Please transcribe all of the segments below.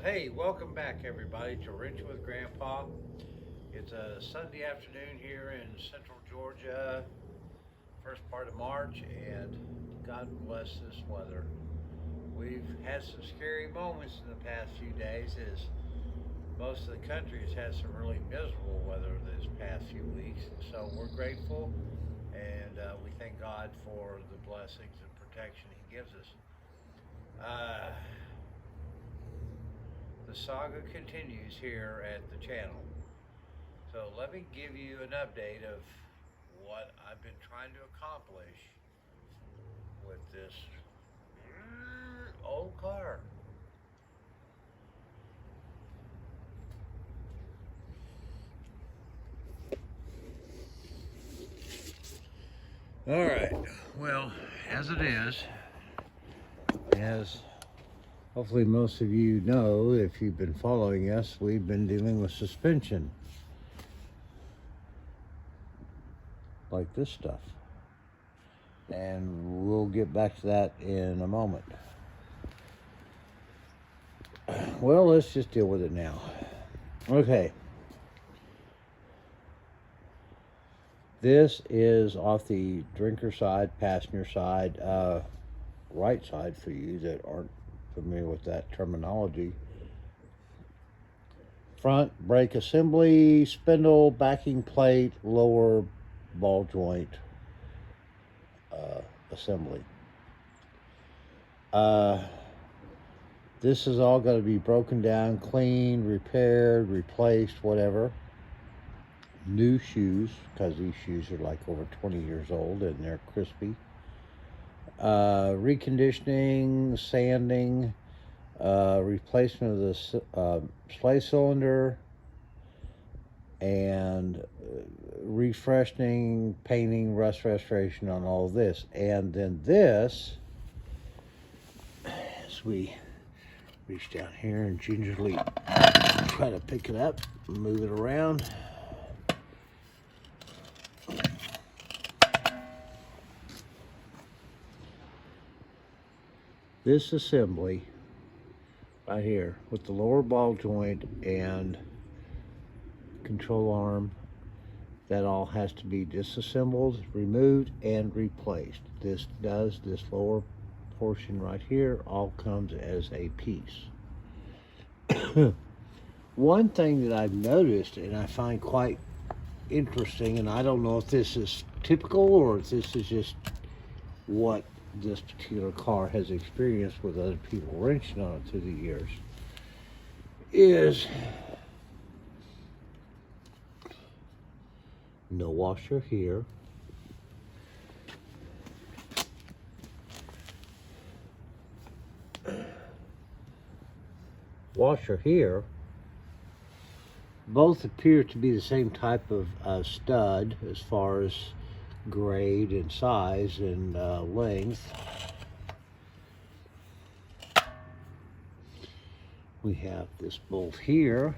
Hey, welcome back everybody to Rich with Grandpa. It's a Sunday afternoon here in central Georgia, first part of March, and God bless this weather. We've had some scary moments in the past few days as most of the country has had some really miserable weather this past few weeks. So we're grateful and we thank God for the blessings and protection He gives us. Uh, the saga continues here at the channel. So let me give you an update of what I've been trying to accomplish with this old car. All right, well, as it is, as hopefully most of you know, if you've been following us, we've been dealing with suspension. Like this stuff. And we'll get back to that in a moment. Well, let's just deal with it now. Okay. This is off the drinker side, passenger side, right side for you that aren't familiar with that terminology. Front brake assembly, spindle, backing plate, lower ball joint assembly. This is all going to be broken down, cleaned, repaired, replaced, whatever. New shoes, because these shoes are like over 20 years old and they're crispy. Reconditioning, sanding, replacement of the splay cylinder, and refreshing, painting, rust restoration on all of this. And then this, as we reach down here and gingerly try to pick it up, move it around. This assembly right here with the lower ball joint and control arm, that all has to be disassembled, removed, and replaced. This lower portion right here all comes as a piece. One thing that I've noticed and I find quite interesting, and I don't know if this is typical or if this is just what this particular car has experienced with other people wrenching on it through the years, is no washer here. Washer here. Both appear to be the same type of stud as far as grade and size and length. We have this bolt here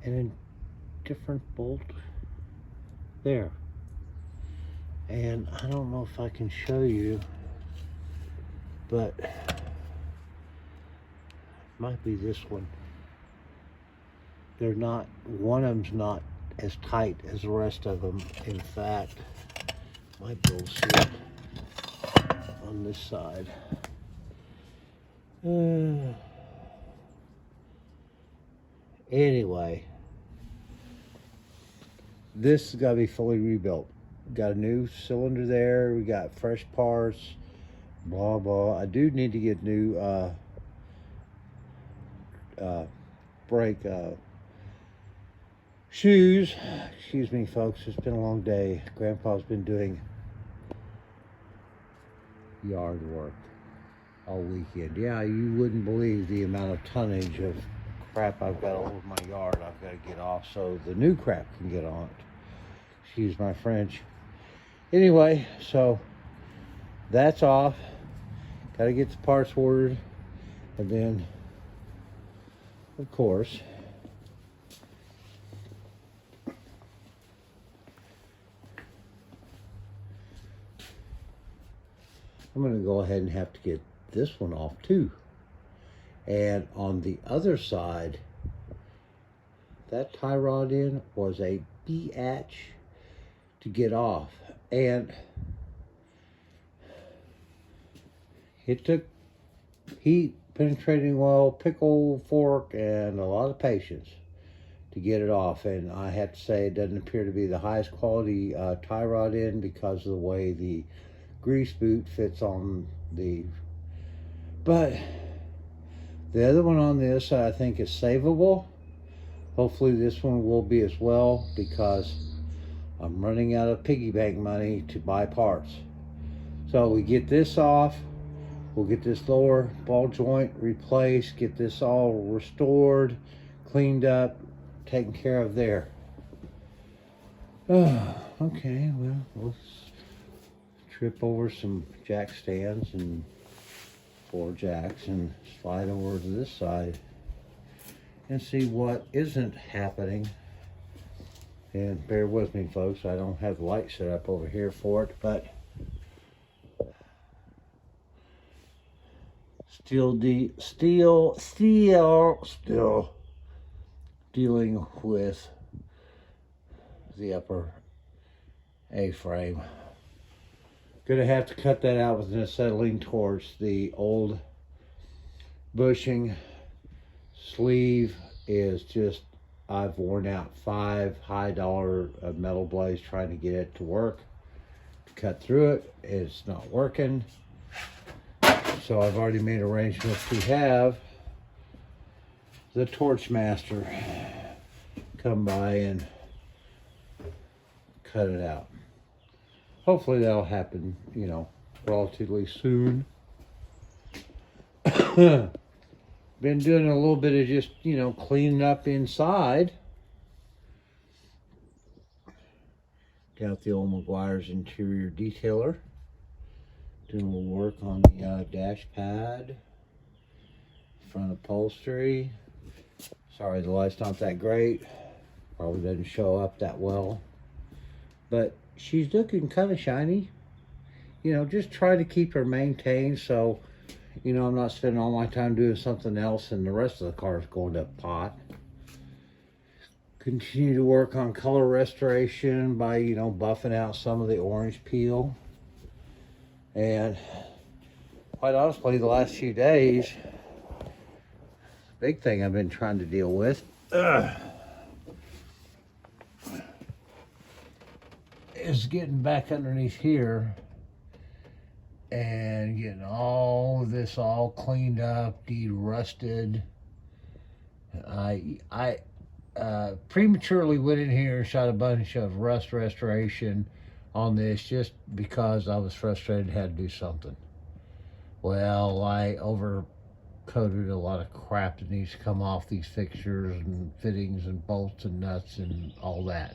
and a different bolt there. And I don't know if I can show you, but it might be this one. They're not, one of them's not as tight as the rest of them. In fact, might be able to see it on this side. Anyway, this has got to be fully rebuilt. Got a new cylinder there. We got fresh parts. Blah blah. I do need to get new brake shoes. Excuse me, folks. It's been a long day. Grandpa's been doing yard work all weekend. Yeah, you wouldn't believe the amount of tonnage of crap I've got all over my yard I've got to get off so the new crap can get on it. Excuse my French. Anyway, so that's off. Got to get the parts ordered. And then, of course, I'm going to go ahead and have to get this one off too. And on the other side, that tie rod end was a biatch to get off. And it took heat, penetrating oil, pickle, fork, and a lot of patience to get it off. And I have to say, it doesn't appear to be the highest quality tie rod end because of the way the grease boot fits on the... But the other one on this I think is savable. Hopefully this one will be as well, because I'm running out of piggy bank money to buy parts. So we get this off. We'll get this lower ball joint replaced, get this all restored, cleaned up, taken care of there. Okay, well, let's trip over some jack stands and 4 jacks and slide over to this side and see what isn't happening. And bear with me, folks, I don't have the light set up over here for it, but still dealing with the upper A-frame. Gonna have to cut that out with an acetylene torch. The old bushing sleeve is just, I've worn out 5 high-dollar metal blades trying to get it to work. Cut through it, it's not working. So I've already made arrangements to have the torch master come by and cut it out. Hopefully that'll happen, you know, relatively soon. Been doing a little bit of just, you know, cleaning up inside. Got the old Meguiar's interior detailer. Doing a little work on the dash pad, front upholstery. Sorry, the light's not that great. Probably doesn't show up that well. But she's looking kind of shiny. You know, just try to keep her maintained so, you know, I'm not spending all my time doing something else and the rest of the car is going to pot. Continue to work on color restoration by, you know, buffing out some of the orange peel. And quite honestly, the last few days, the big thing I've been trying to deal with is getting back underneath here and getting all of this all cleaned up, de-rusted. I prematurely went in here and shot a bunch of rust restoration on this just because I was frustrated and had to do something. Well, I overcoated a lot of crap that needs to come off these fixtures and fittings and bolts and nuts and all that.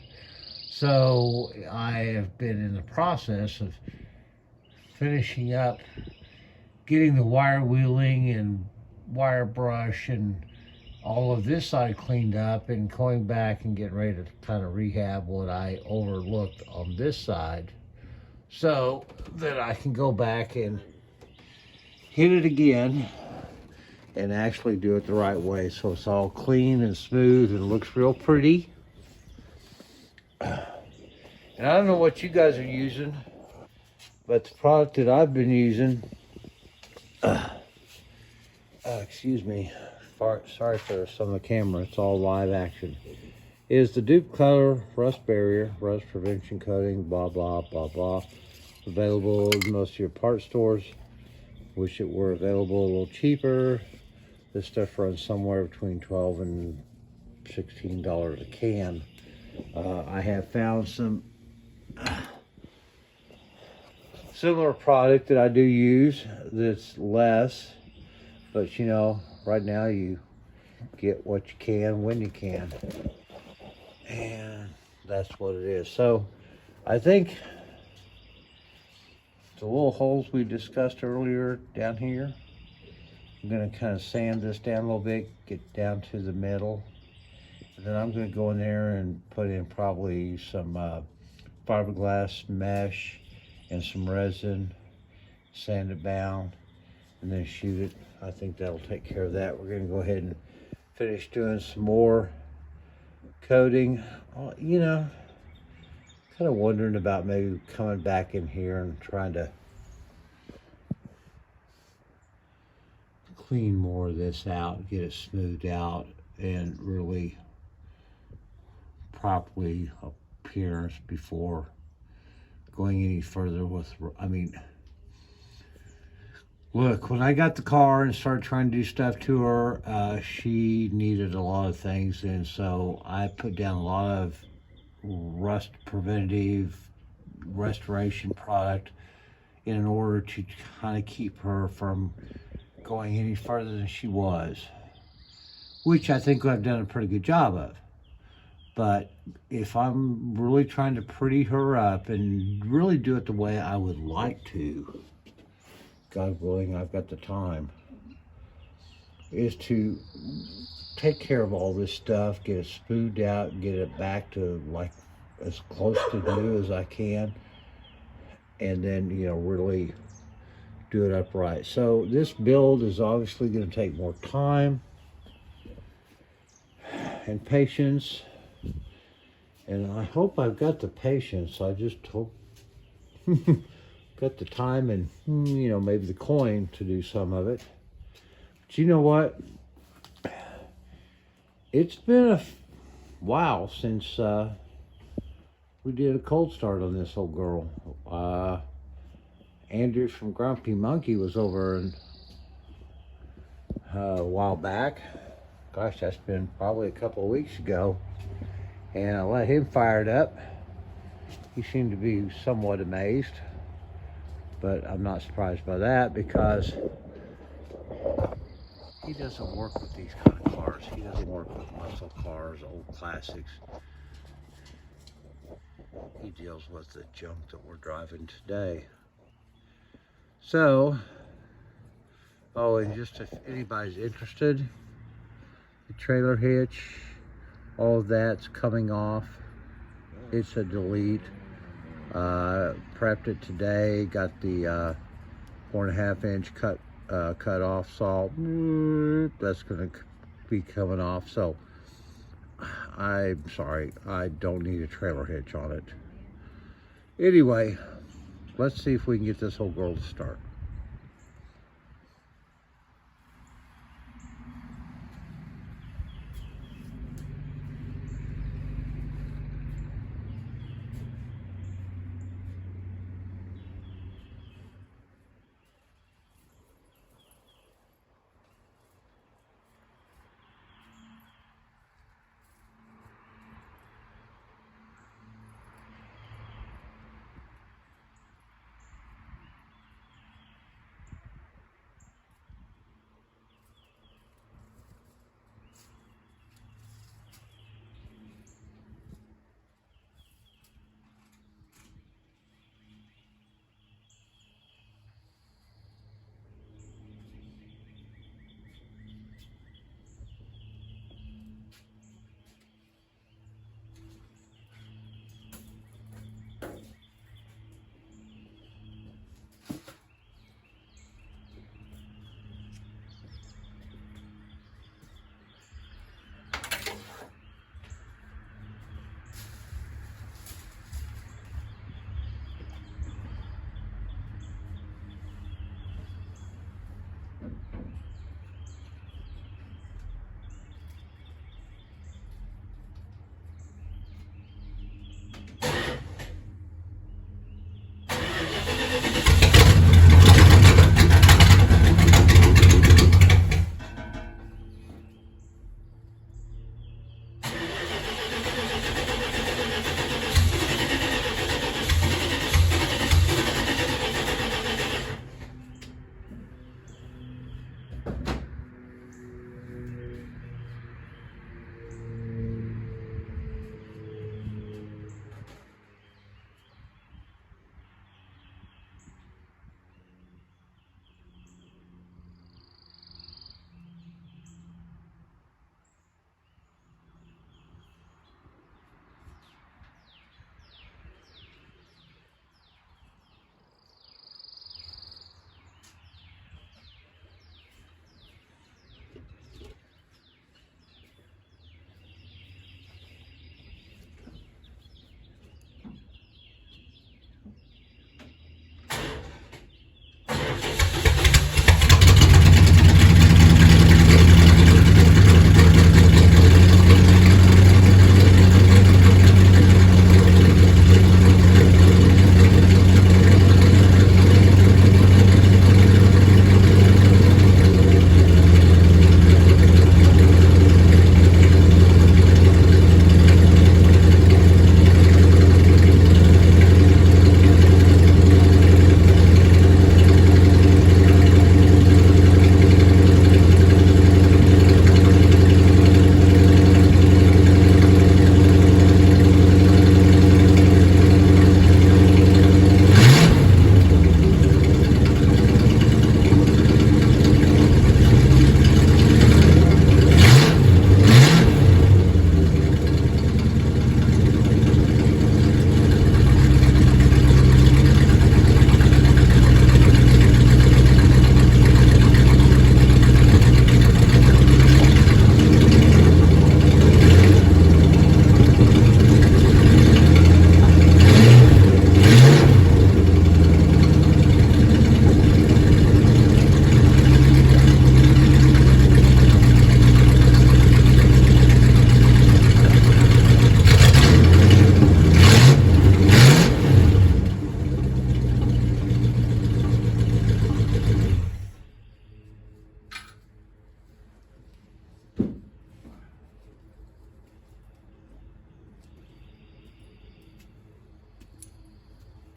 So I have been in the process of finishing up getting the wire wheeling and wire brush and all of this side cleaned up and going back and getting ready to kind of rehab what I overlooked on this side so that I can go back and hit it again and actually do it the right way so it's all clean and smooth and looks real pretty. And I don't know what you guys are using, but the product that I've been using, excuse me, sorry for some of the camera, it's all live action, is the Dupe Color Rust Barrier, Rust Prevention Coating, blah, blah, blah, blah. Available in most of your part stores. Wish it were available a little cheaper. This stuff runs somewhere between $12 and $16 a can. I have found some similar product that I do use that's less, but you know, right now you get what you can when you can, and that's what it is. So I think the little holes we discussed earlier down here, I'm going to kind of sand this down a little bit, get down to the middle, and then I'm going to go in there and put in probably some fiberglass mesh and some resin, sand it down, and then shoot it. I think that'll take care of that. We're gonna go ahead and finish doing some more coating. You know, kind of wondering about maybe coming back in here and trying to clean more of this out, get it smoothed out, and really properly appearance before going any further with, I mean, look, when I got the car and started trying to do stuff to her, she needed a lot of things, and so I put down a lot of rust preventative restoration product in order to kind of keep her from going any further than she was, which I think I've done a pretty good job of. But if I'm really trying to pretty her up and really do it the way I would like to, God willing, I've got the time, is to take care of all this stuff, get it smoothed out, get it back to like as close to new as I can, and then, you know, really do it upright. So this build is obviously going to take more time and patience, and I hope I've got the patience. I just hope got the time and, you know, maybe the coin to do some of it. But you know what? It's been a while since we did a cold start on this old girl. Andrew from Grumpy Monkey was over a while back. Gosh, that's been probably a couple of weeks ago. And I let him fire it up. He seemed to be somewhat amazed. But I'm not surprised by that because he doesn't work with these kind of cars. He doesn't work with muscle cars, old classics. He deals with the junk that we're driving today. So, oh, and just if anybody's interested, the trailer hitch, all of that's coming off. It's a delete. Prepped it today, got the 4.5 inch cut off saw. That's gonna be coming off. So I'm sorry, I don't need a trailer hitch on it. Anyway, let's see if we can get this whole girl to start.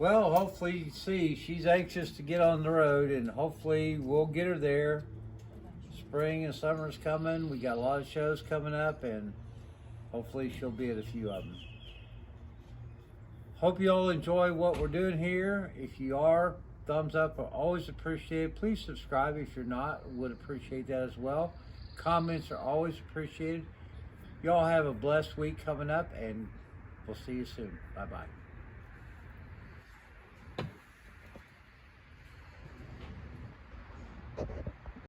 Well, hopefully, she's anxious to get on the road, and hopefully we'll get her there. Spring and summer's coming. We got a lot of shows coming up, and hopefully she'll be at a few of them. Hope you all enjoy what we're doing here. If you are, thumbs up are always appreciated. Please subscribe if you're not. Would appreciate that as well. Comments are always appreciated. Y'all have a blessed week coming up, and we'll see you soon. Bye-bye.